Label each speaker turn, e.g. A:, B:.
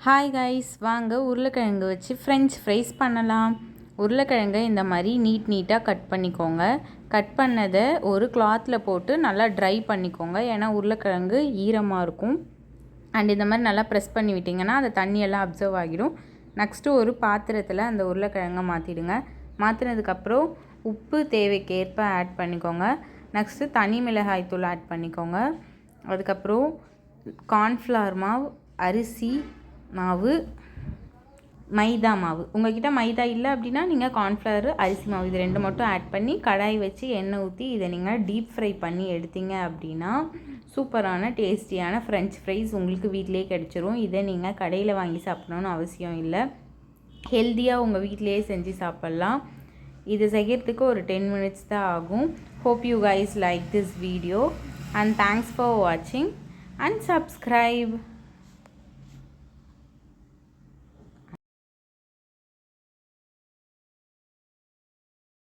A: Hi guys, வாங்க உருளைக்கிழங்கு வச்சு ஃப்ரெஞ்ச் ஃப்ரைஸ் பண்ணலாம். உருளைக்கிழங்கை இந்த மாதிரி நீட்டாக கட் பண்ணிக்கோங்க. கட் பண்ணதை ஒரு கிளாத்தில் போட்டு நல்லா ட்ரை பண்ணிக்கோங்க. ஏன்னா உருளைக்கிழங்கு ஈரமாக இருக்கும். அண்ட் இந்த மாதிரி நல்லா ப்ரெஸ் பண்ணி விட்டிங்கன்னா அந்த தண்ணியெல்லாம் அப்சர்வ் ஆகிடும். நெக்ஸ்ட்டு ஒரு பாத்திரத்தில் அந்த உருளைக்கிழங்கை மாற்றிடுங்க. மாற்றினதுக்கப்புறம் உப்பு தேவைக்கேற்ப ஆட் பண்ணிக்கோங்க. நெக்ஸ்ட்டு தனி மிளகாய் தூள் ஆட் பண்ணிக்கோங்க. அதுக்கப்புறம் கார்ன்ஃப்ளவர் மாவு, அரிசி மாவு, மைதா மாவு. உங்கள்கிட்ட மைதா இல்லை அப்படின்னா நீங்கள் கார்ன்ஃப்ளவர், அரிசி மாவு இது ரெண்டு மட்டும் ஆட் பண்ணி கடாய் வச்சு எண்ணெய் ஊற்றி இதை நீங்கள் டீப் ஃப்ரை பண்ணி எடுத்தீங்க அப்படின்னா சூப்பரான டேஸ்டியான ஃப்ரெஞ்ச் ஃப்ரைஸ் உங்களுக்கு வீட்டிலே கிடச்சிரும். இதை நீங்கள் கடையில் வாங்கி சாப்பிடணுன்னு அவசியம் இல்லை. ஹெல்த்தியாக உங்கள் வீட்டிலையே செஞ்சு சாப்பிட்லாம். இது செய்கிறதுக்கு ஒரு 10 minutes தான் ஆகும். Hope you guys like this video and thanks for வாட்சிங் அண்ட் சப்ஸ்கிரைப்.